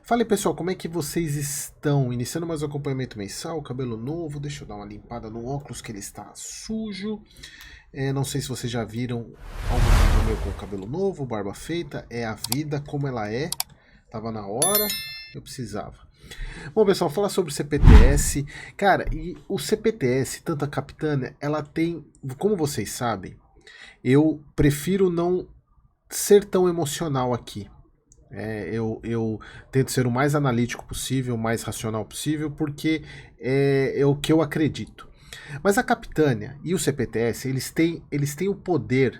Fala aí, pessoal, como é que vocês estão? Iniciando mais um acompanhamento mensal, cabelo novo, deixa eu dar uma limpada no óculos que ele está sujo. Não sei se vocês já viram algum vídeo meu com cabelo novo, barba feita, é a vida como ela é. Tava na hora, eu precisava. Bom, pessoal, falar sobre o CPTS. Cara, e o CPTS, tanto a Capitânia, ela tem, como vocês sabem, eu prefiro não ser tão emocional aqui. Eu tento ser o mais analítico possível, o mais racional possível, porque é o que eu acredito. Mas a Capitânia e o CPTS, eles têm o poder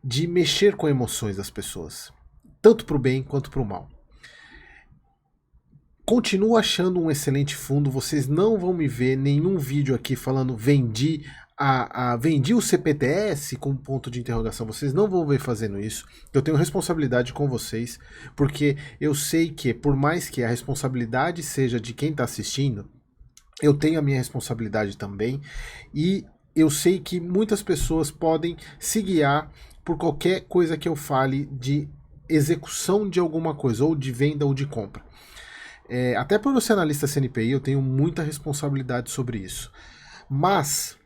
de mexer com emoções das pessoas, tanto para o bem quanto para o mal. Continuo achando um excelente fundo, vocês não vão me ver nenhum vídeo aqui falando vendi o CPTS com ponto de interrogação, vocês não vão ver fazendo isso. Eu tenho responsabilidade com vocês, porque eu sei que por mais que a responsabilidade seja de quem está assistindo, eu tenho a minha responsabilidade também, e eu sei que muitas pessoas podem se guiar por qualquer coisa que eu fale de execução de alguma coisa, ou de venda ou de compra. Até por eu ser analista CNPI, eu tenho muita responsabilidade sobre isso. Mas,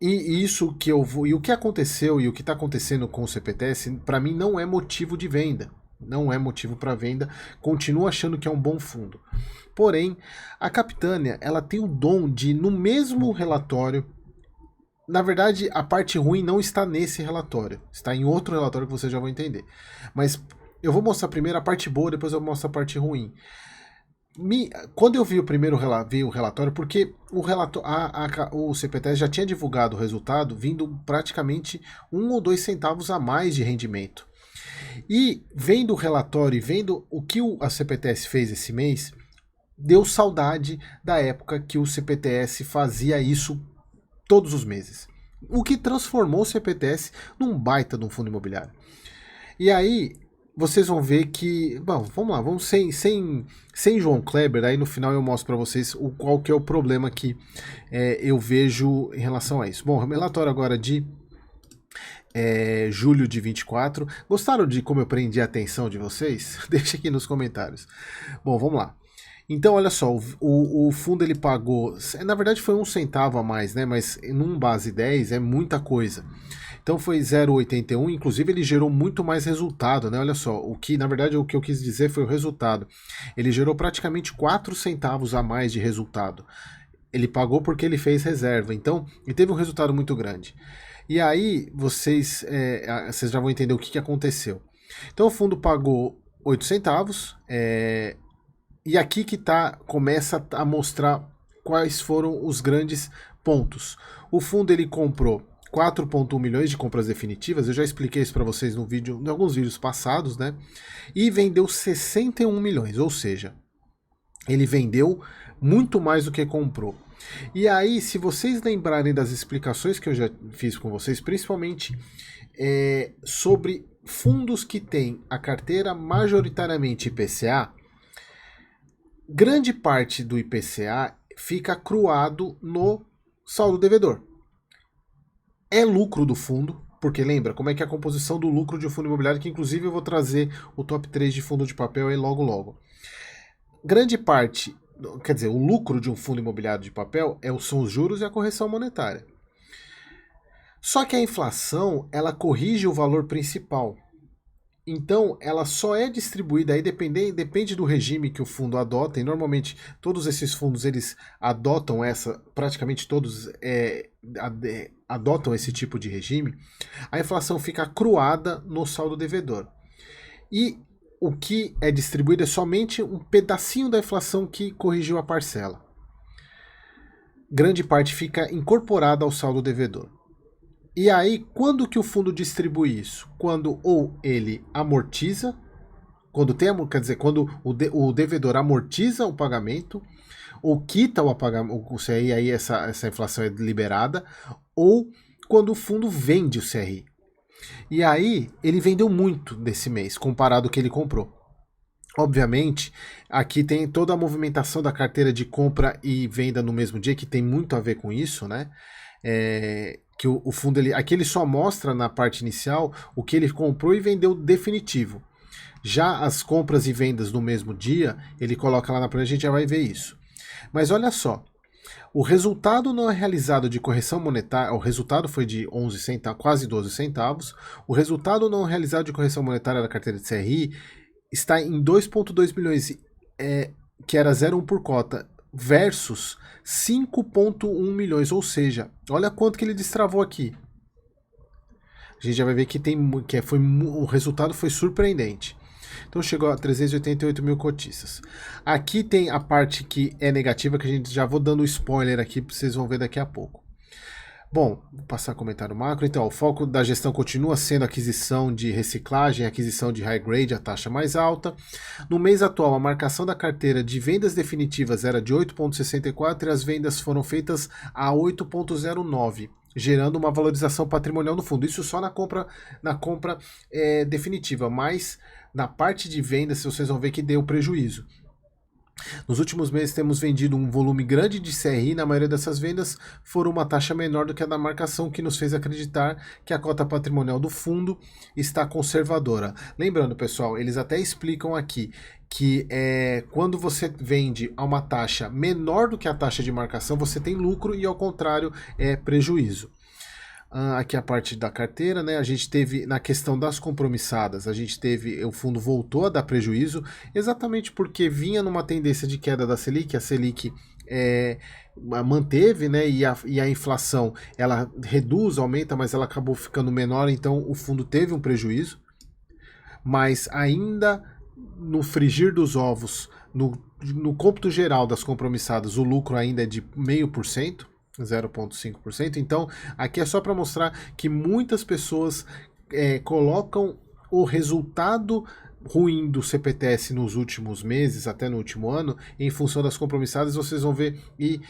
e isso que eu vou. E o que aconteceu e o que está acontecendo com o CPTS, para mim, não é motivo de venda. Não é motivo para venda. Continuo achando que é um bom fundo. Porém, a Capitânia, ela tem o dom de, no mesmo relatório. Na verdade, a parte ruim não está nesse relatório. Está em outro relatório que vocês já vão entender. Mas eu vou mostrar primeiro a parte boa, depois eu mostro a parte ruim. Quando eu vi o primeiro vi o relatório, porque o CPTS já tinha divulgado o resultado vindo praticamente 1 ou 2 centavos a mais de rendimento. E vendo o relatório e vendo o que a CPTS fez esse mês, deu saudade da época que o CPTS fazia isso todos os meses. O que transformou o CPTS num baita de um fundo imobiliário. E aí, vocês vão ver que... Bom, vamos lá, vamos sem João Kleber, aí no final eu mostro para vocês qual que é o problema que eu vejo em relação a isso. Bom, relatório agora de julho de 24. Gostaram de como eu prendi a atenção de vocês? Deixa aqui nos comentários. Bom, vamos lá. Então, olha só, o fundo ele pagou... Na verdade foi 1 centavo a mais, né? Mas num base 10 é muita coisa. Então foi 0,81, inclusive ele gerou muito mais resultado, né? Olha só, na verdade o que eu quis dizer foi o resultado. Ele gerou praticamente 4 centavos a mais de resultado. Ele pagou porque ele fez reserva, então ele teve um resultado muito grande. E aí vocês já vão entender o que aconteceu. Então o fundo pagou 8 centavos, e aqui que começa a mostrar quais foram os grandes pontos. O fundo ele comprou 4,1 milhões de compras definitivas, eu já expliquei isso para vocês em alguns vídeos passados, né? E vendeu 61 milhões, ou seja, ele vendeu muito mais do que comprou. E aí, se vocês lembrarem das explicações que eu já fiz com vocês, principalmente sobre fundos que têm a carteira majoritariamente IPCA, grande parte do IPCA fica acruado no saldo devedor. É lucro do fundo, porque lembra como é que é a composição do lucro de um fundo imobiliário, que inclusive eu vou trazer o top 3 de fundo de papel aí logo logo. Grande parte, quer dizer, o lucro de um fundo imobiliário de papel são os juros e a correção monetária. Só que a inflação, ela corrige o valor principal. Então, ela só é distribuída, aí depende do regime que o fundo adota, e normalmente todos esses fundos eles adotam praticamente todos adotam esse tipo de regime. A inflação fica acruada no saldo devedor. E o que é distribuído é somente um pedacinho da inflação que corrigiu a parcela. Grande parte fica incorporada ao saldo devedor. E aí, quando que o fundo distribui isso? Quando ou ele amortiza, quando o devedor amortiza o pagamento, ou quita o pagamento, o CRI, aí essa inflação é liberada, ou quando o fundo vende o CRI. E aí, ele vendeu muito desse mês, comparado ao que ele comprou. Obviamente, aqui tem toda a movimentação da carteira de compra e venda no mesmo dia, que tem muito a ver com isso, né? Que o fundo aqui ele só mostra na parte inicial o que ele comprou e vendeu definitivo. Já as compras e vendas no mesmo dia, ele coloca lá na planilha, a gente já vai ver isso. Mas olha só, o resultado não realizado de correção monetária, o resultado foi de 11 centavos, quase 12 centavos. O resultado não realizado de correção monetária da carteira de CRI está em 2,2 milhões, que era 0,1 por cota, versus 5,1 milhões, ou seja, olha quanto que ele destravou aqui. A gente já vai ver que o resultado foi surpreendente. Então chegou a 388 mil cotistas. Aqui tem a parte que é negativa, que a gente já vou dando spoiler aqui, vocês vão ver daqui a pouco. Bom, vou passar comentário macro. Então, o foco da gestão continua sendo aquisição de reciclagem, aquisição de high grade, a taxa mais alta. No mês atual, a marcação da carteira de vendas definitivas era de 8,64 e as vendas foram feitas a 8,09, gerando uma valorização patrimonial no fundo. Isso só na compra definitiva, mas na parte de vendas vocês vão ver que deu prejuízo. Nos últimos meses temos vendido um volume grande de CRI, na maioria dessas vendas foram uma taxa menor do que a da marcação, que nos fez acreditar que a cota patrimonial do fundo está conservadora. Lembrando, pessoal, eles até explicam aqui que quando você vende a uma taxa menor do que a taxa de marcação, você tem lucro e ao contrário é prejuízo. Aqui a parte da carteira, né? A gente teve, na questão das compromissadas, o fundo voltou a dar prejuízo, exatamente porque vinha numa tendência de queda da Selic, a Selic manteve, né? E a inflação, ela reduz, aumenta, mas ela acabou ficando menor, então o fundo teve um prejuízo, mas ainda no frigir dos ovos, no cômputo geral das compromissadas, o lucro ainda é de 0,5%, 0,5%. Então, aqui é só para mostrar que muitas pessoas colocam o resultado ruim do CPTS nos últimos meses, até no último ano, em função das compromissadas. Vocês vão ver, e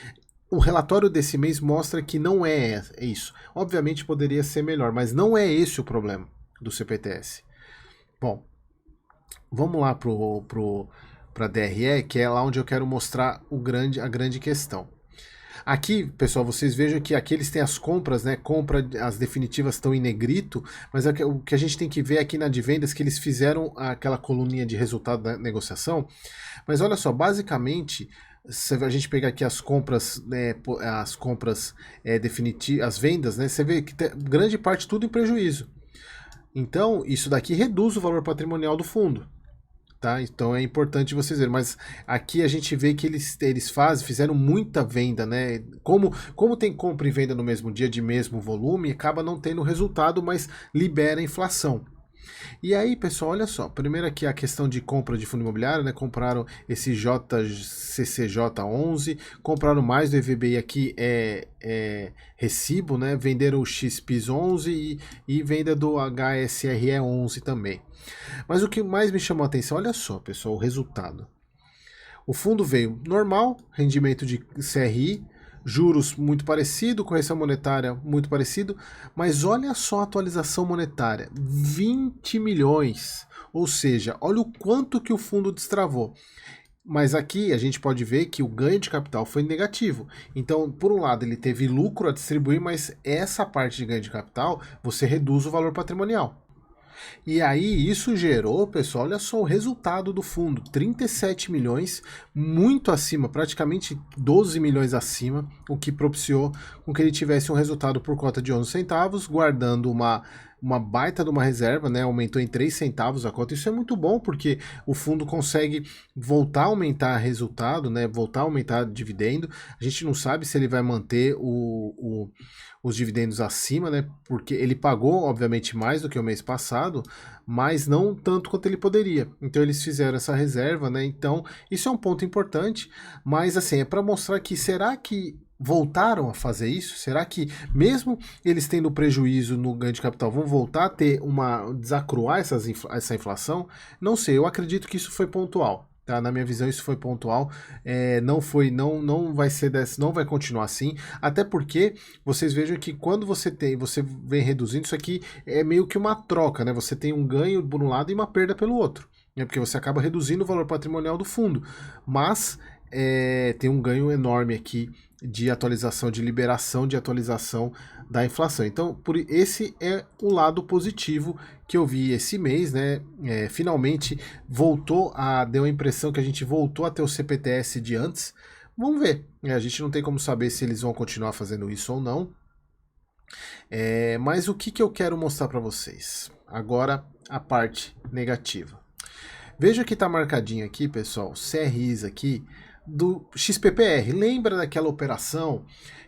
o relatório desse mês mostra que não é isso. Obviamente poderia ser melhor, mas não é esse o problema do CPTS. Bom, vamos lá para a DRE, que é lá onde eu quero mostrar a grande questão. Aqui, pessoal, vocês vejam que aqui eles têm as compras, né? As definitivas estão em negrito, mas o que a gente tem que ver aqui na de vendas, que eles fizeram aquela coluninha de resultado da negociação. Mas olha só, basicamente, se a gente pegar aqui as compras, né, definitivas, as vendas, né? Você vê que grande parte tudo em prejuízo. Então, isso daqui reduz o valor patrimonial do fundo. Tá? Então é importante vocês verem, mas aqui a gente vê que eles fizeram muita venda, né? Como tem compra e venda no mesmo dia de mesmo volume, acaba não tendo resultado, mas libera a inflação. E aí, pessoal, olha só, primeiro aqui a questão de compra de fundo imobiliário, né? Compraram esse JCCJ11, compraram mais do EVBI aqui, recibo, né? Venderam o XPIS 11 e venda do HSRE 11 também. Mas o que mais me chamou a atenção, olha só, pessoal, o resultado. O fundo veio normal, rendimento de CRI, juros muito parecido, correção monetária muito parecido, mas olha só a atualização monetária, 20 milhões, ou seja, olha o quanto que o fundo destravou. Mas aqui a gente pode ver que o ganho de capital foi negativo. Então, por um lado, ele teve lucro a distribuir, mas essa parte de ganho de capital, você reduz o valor patrimonial. E aí isso gerou, pessoal, olha só o resultado do fundo, 37 milhões, muito acima, praticamente 12 milhões acima, o que propiciou com que ele tivesse um resultado por cota de 11 centavos, guardando uma baita de uma reserva, né? Aumentou em 3 centavos a cota. Isso é muito bom, porque o fundo consegue voltar a aumentar resultado, né? Voltar a aumentar dividendo. A gente não sabe se ele vai manter os dividendos acima, né? Porque ele pagou, obviamente, mais do que o mês passado, mas não tanto quanto ele poderia. Então eles fizeram essa reserva, né? Então isso é um ponto importante, mas assim, é para mostrar que será que voltaram a fazer isso? Será que mesmo eles tendo prejuízo no ganho de capital, vão voltar a ter desacruar essa inflação? Não sei, eu acredito que isso foi pontual. Tá, na minha visão isso foi pontual, não vai ser não vai continuar assim, até porque vocês vejam que quando você vem reduzindo isso aqui, é meio que uma troca, né? Você tem um ganho por um lado e uma perda pelo outro, né? Porque você acaba reduzindo o valor patrimonial do fundo, mas tem um ganho enorme aqui de atualização, de liberação de atualização da inflação. Então, esse é o lado positivo que eu vi esse mês, né? Finalmente deu a impressão que a gente voltou a ter o CPTS de antes. Vamos ver. A gente não tem como saber se eles vão continuar fazendo isso ou não. Mas o que eu quero mostrar para vocês? Agora, a parte negativa. Veja que está marcadinho aqui, pessoal, CRIs aqui do XPPR. Lembra daquela operação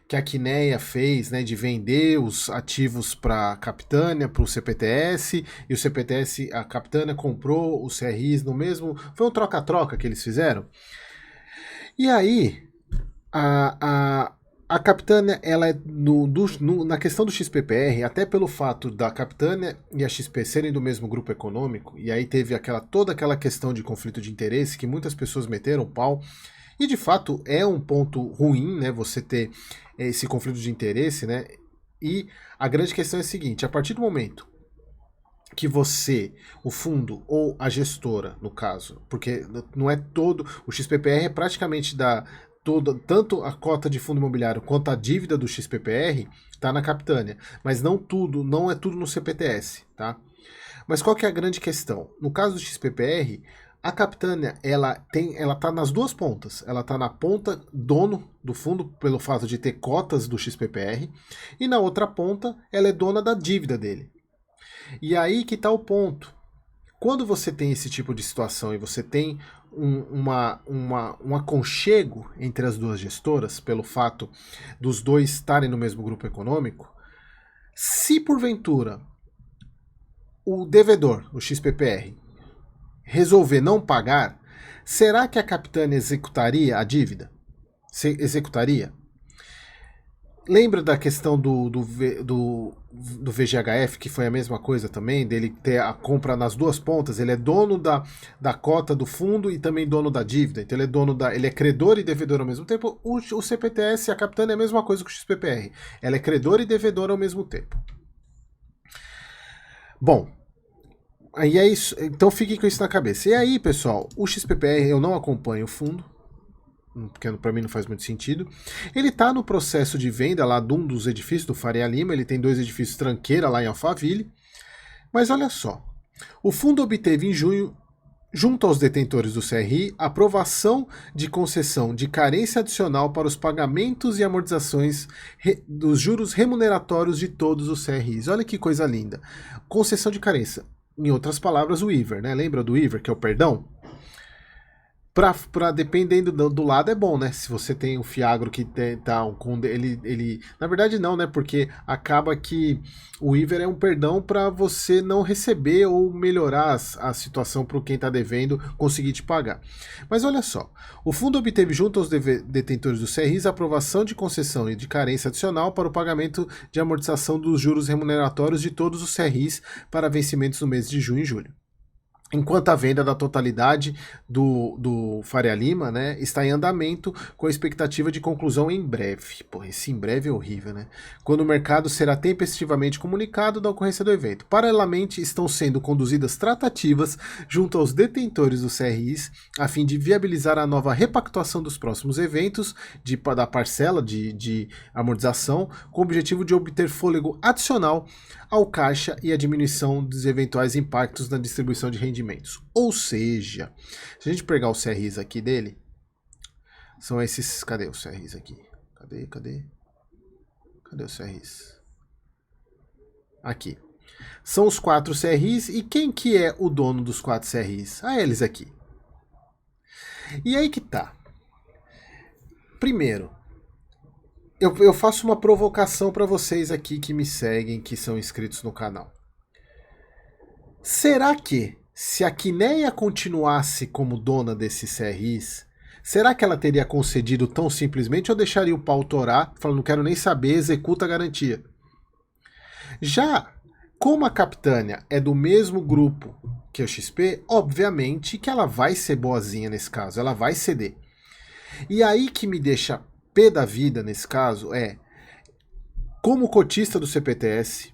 que a Quineia fez, né, de vender os ativos para a Capitânia, para o CPTS, e o CPTS, a Capitânia comprou os CRIs no mesmo... Foi um troca-troca que eles fizeram. E aí, a Capitânia, ela é na questão do XPPR, até pelo fato da Capitânia e a XP serem do mesmo grupo econômico, e aí teve toda aquela questão de conflito de interesse que muitas pessoas meteram pau, e de fato é um ponto ruim, né, você ter esse conflito de interesse, né, e a grande questão é a seguinte: a partir do momento que você, o fundo ou a gestora, no caso, porque não é todo, o XPPR é praticamente tanto a cota de fundo imobiliário quanto a dívida do XPPR está na Capitânia, mas não é tudo no CPTS, tá? Mas qual que é a grande questão? No caso do XPPR, a Capitânia, ela tá nas duas pontas. Ela tá na ponta dono do fundo pelo fato de ter cotas do XPPR, e na outra ponta ela é dona da dívida dele. E aí que está o ponto. Quando você tem esse tipo de situação e você tem um aconchego entre as duas gestoras, pelo fato dos dois estarem no mesmo grupo econômico, se porventura o devedor, o XPPR, resolver não pagar, será que a Capitânia executaria a dívida? Executaria? Lembra da questão do VGHF, que foi a mesma coisa também, dele ter a compra nas duas pontas? Ele é dono da cota do fundo e também dono da dívida. Então ele é credor e devedor ao mesmo tempo. O CPTS, a Capitânia, é a mesma coisa que o XPPR. Ela é credor e devedor ao mesmo tempo. Bom, aí é isso. Então fiquem com isso na cabeça. E aí, pessoal, o XPPR, eu não acompanho o fundo, porque para mim não faz muito sentido. Ele está no processo de venda lá de um dos edifícios do Faria Lima. Ele tem 2 edifícios tranqueira lá em Alphaville. Mas olha só, o fundo obteve em junho, junto aos detentores do CRI, aprovação de concessão de carência adicional para os pagamentos e amortizações dos juros remuneratórios de todos os CRIs. Olha que coisa linda. Concessão de carência. Em outras palavras, o IVER, né? Lembra do IVER, que é o perdão? Dependendo do lado é bom, né? Se você tem um Fiagro que ele na verdade não, né? Porque acaba que o IVER é um perdão para você não receber ou melhorar a situação para quem está devendo conseguir te pagar. Mas olha só, o fundo obteve junto aos detentores do CRIs a aprovação de concessão e de carência adicional para o pagamento de amortização dos juros remuneratórios de todos os CRIs para vencimentos no mês de junho e julho. Enquanto a venda da totalidade do Faria Lima, né, está em andamento, com a expectativa de conclusão em breve. Pô, esse em breve é horrível, né? Quando o mercado será tempestivamente comunicado da ocorrência do evento. Paralelamente, estão sendo conduzidas tratativas junto aos detentores dos CRIs, a fim de viabilizar a nova repactuação dos próximos eventos da parcela de amortização, com o objetivo de obter fôlego adicional ao caixa e a diminuição dos eventuais impactos na distribuição de rendimentos. Ou seja, se a gente pegar os CRIs aqui dele, são esses... Cadê os CRIs aqui? Cadê os CRIs? Aqui. São os 4 CRIs, e quem que é o dono dos 4 CRIs? Eles aqui. E aí que tá. Primeiro, eu faço uma provocação para vocês aqui que me seguem, que são inscritos no canal. Será que, se a Quineia continuasse como dona desses CRIs, será que ela teria concedido tão simplesmente, ou deixaria o pau torar, falando, não quero nem saber, executa a garantia? Já como a Capitânia é do mesmo grupo que a XP, obviamente que ela vai ser boazinha nesse caso, ela vai ceder. E aí que me deixa pé da vida nesse caso como cotista do CPTS,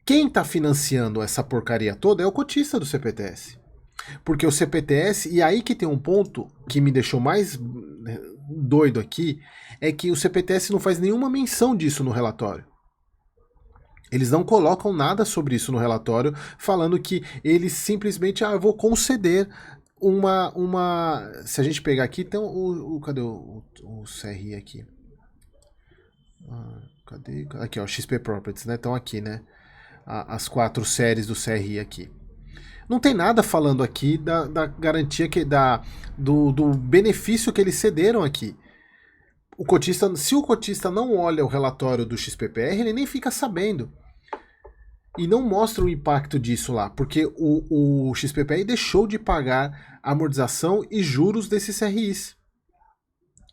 quem está financiando essa porcaria toda é o cotista do CPTS. Porque o CPTS, e aí que tem um ponto que me deixou mais doido aqui, é que o CPTS não faz nenhuma menção disso no relatório. Eles não colocam nada sobre isso no relatório, falando que eles simplesmente, eu vou conceder uma. Se a gente pegar aqui, tem cadê o CRI aqui? Cadê? Aqui, ó, XP Properties, né? Estão aqui, né? As 4 séries do CRI aqui. Não tem nada falando aqui da garantia do benefício que eles cederam aqui. O cotista, se o cotista não olha o relatório do XPPR, ele nem fica sabendo. E não mostra o impacto disso lá, porque o XPPR deixou de pagar amortização e juros desses CRIs.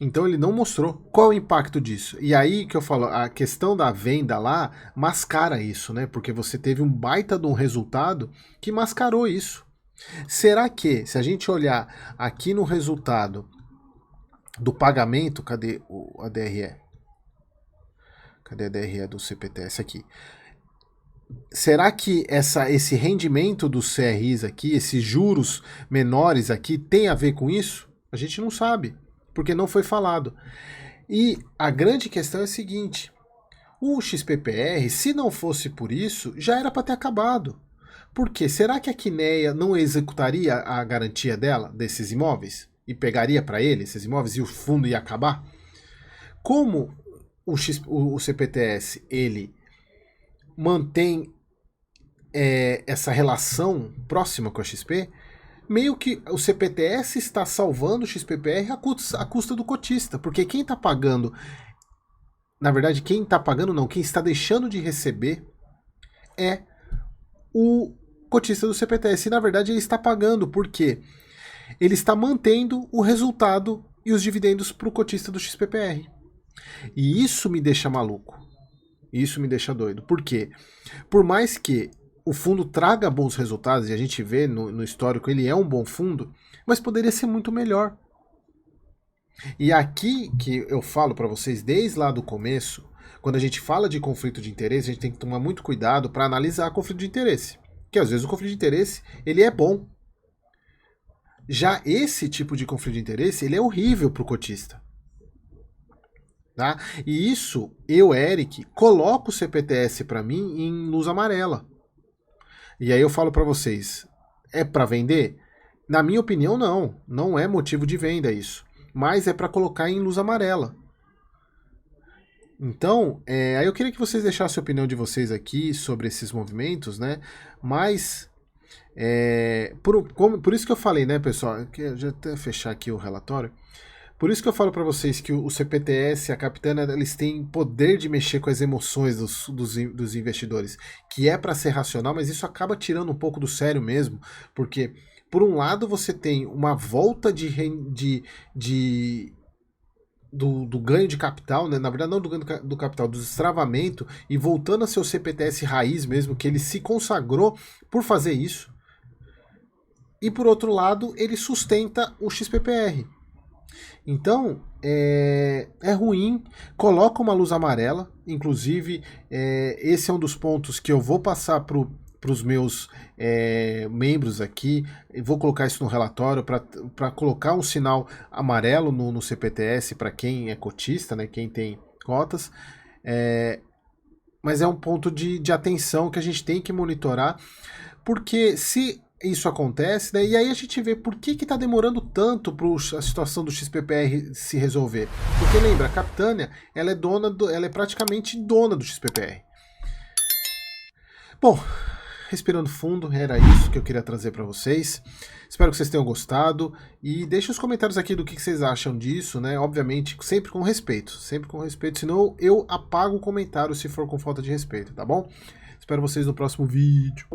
Então ele não mostrou qual é o impacto disso. E aí que eu falo, a questão da venda lá mascara isso, né? Porque você teve um baita de um resultado que mascarou isso. Será que, se a gente olhar aqui no resultado do pagamento, cadê a DRE? Cadê a DRE do CPTS aqui? Será que esse rendimento dos CRIs aqui, esses juros menores aqui, tem a ver com isso? A gente não sabe, porque não foi falado. E a grande questão é a seguinte: o XPPR, se não fosse por isso, já era para ter acabado. Por quê? Será que a Kinea não executaria a garantia dela, desses imóveis? E pegaria para ele esses imóveis e o fundo ia acabar? Como o CPTS, ele mantém essa relação próxima com a XP, meio que o CPTS está salvando o XPPR à custa do cotista, porque quem está pagando, na verdade, quem está pagando não, quem está deixando de receber é o cotista do CPTS, e na verdade ele está pagando, porque ele está mantendo o resultado e os dividendos para o cotista do XPPR. E isso me deixa maluco. Isso me deixa doido. Por quê? Por mais que o fundo traga bons resultados, e a gente vê no histórico, ele é um bom fundo, mas poderia ser muito melhor. E aqui que eu falo para vocês desde lá do começo, quando a gente fala de conflito de interesse, a gente tem que tomar muito cuidado para analisar conflito de interesse. Porque às vezes o conflito de interesse, ele é bom. Já esse tipo de conflito de interesse, ele é horrível para o cotista. Tá? E isso, eu, Eric, coloco o CPTS para mim em luz amarela. E aí eu falo para vocês, é para vender? Na minha opinião, não. Não é motivo de venda isso. Mas é para colocar em luz amarela. Então, aí eu queria que vocês deixassem a opinião de vocês aqui sobre esses movimentos, né? Mas, por isso que eu falei, né, pessoal? Eu já até fechar aqui o relatório. Por isso que eu falo para vocês que o CPTS, a Capitânia, eles têm poder de mexer com as emoções dos investidores, que é para ser racional, mas isso acaba tirando um pouco do sério mesmo, porque, por um lado, você tem uma volta do ganho de capital, né? Na verdade não do ganho do capital, do destravamento, e voltando a ser o CPTS raiz mesmo, que ele se consagrou por fazer isso, e por outro lado, ele sustenta o XPPR. Então, é ruim, coloca uma luz amarela, inclusive esse é um dos pontos que eu vou passar para os meus membros aqui, vou colocar isso no relatório para colocar um sinal amarelo no CPTS para quem é cotista, né, quem tem cotas, mas é um ponto de atenção que a gente tem que monitorar, porque se isso acontece, né? E aí a gente vê por que está demorando tanto para a situação do XPPR se resolver. Porque lembra, a Capitânia, ela é praticamente dona do XPPR. Bom, respirando fundo, era isso que eu queria trazer para vocês. Espero que vocês tenham gostado e deixem os comentários aqui do que vocês acham disso, né? Obviamente, sempre com respeito, senão eu apago o comentário se for com falta de respeito, tá bom? Espero vocês no próximo vídeo.